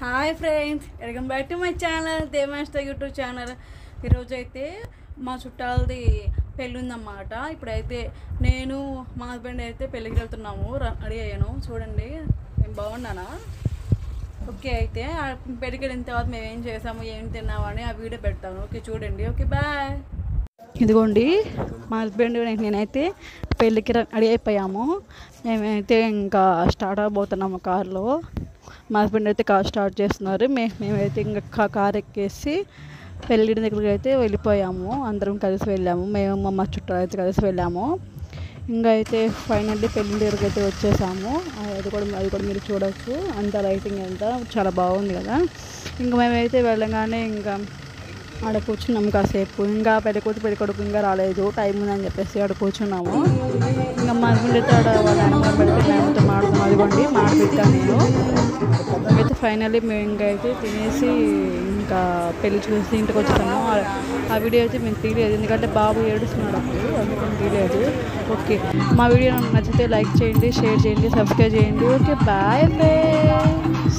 Hi friends, welcome back to my channel Devansha YouTube channel. ఈరోజు అయితే మా చుట్టాలది పెళ్ళి ఉందన్నమాట. ఇప్పుడైతే నేను మా హస్బెండ్ అయితే పెళ్ళికి వెళ్తున్నాము. రెడీ అయ్యాను, చూడండి నేను బాగున్నానా. ఓకే, అయితే పెళ్ళికి వెళ్ళిన తర్వాత మేము ఏం చేసాము, ఏం తిన్నామని ఆ వీడియో పెడతాను. ఓకే చూడండి. Okay bye. ఇదిగోండి మా హస్బెండ్ నేనైతే పెళ్ళికి రెడీ అయిపోయాము. మేమైతే ఇంకా స్టార్ట్ అవబోతున్నాము కార్లో. మా హస్బెండ్ అయితే కార్ స్టార్ట్ చేస్తున్నారు. మేమైతే ఇంకా కార్ ఎక్కేసి పెళ్ళి దగ్గరికి అయితే వెళ్ళిపోయాము. అందరం కలిసి వెళ్ళాము. మేము మా చుట్టాలు అయితే కలిసి వెళ్ళాము. ఇంకా అయితే ఫైనల్లీ పెళ్ళి దగ్గరికి అయితే వచ్చేసాము. అది కూడా మీరు చూడవచ్చు. అంత లైటింగ్ అంతా చాలా బాగుంది కదా. ఇంకా మేమైతే వెళ్ళగానే ఇంకా ఆడ కూర్చున్నాము కాసేపు. ఇంకా పెళ్ళికొడుకు ఇంకా రాలేదు, టైం ఉందని చెప్పేసి ఆడ కూర్చున్నాము. ఇంకా మా హస్బెండ్ అయితే ఆడ వాళ్ళ అమ్మ పెడితే మేమైతే మాడుతాం. అదిగోండి మాడబెట్టాను నేను. అయితే ఫైనల్లీ మేము ఇంకా అయితే తినేసి ఇంకా పెళ్ళి చూసి ఇంటికి వచ్చాము. ఆ వీడియో అయితే మేము తీయలేదు, ఎందుకంటే బాబు ఏడుస్తున్నాడు అప్పుడు, అందుకని తీయలేదు. ఓకే, మా వీడియో నచ్చితే లైక్ చేయండి, షేర్ చేయండి, సబ్స్క్రైబ్ చేయండి. Okay bye friends.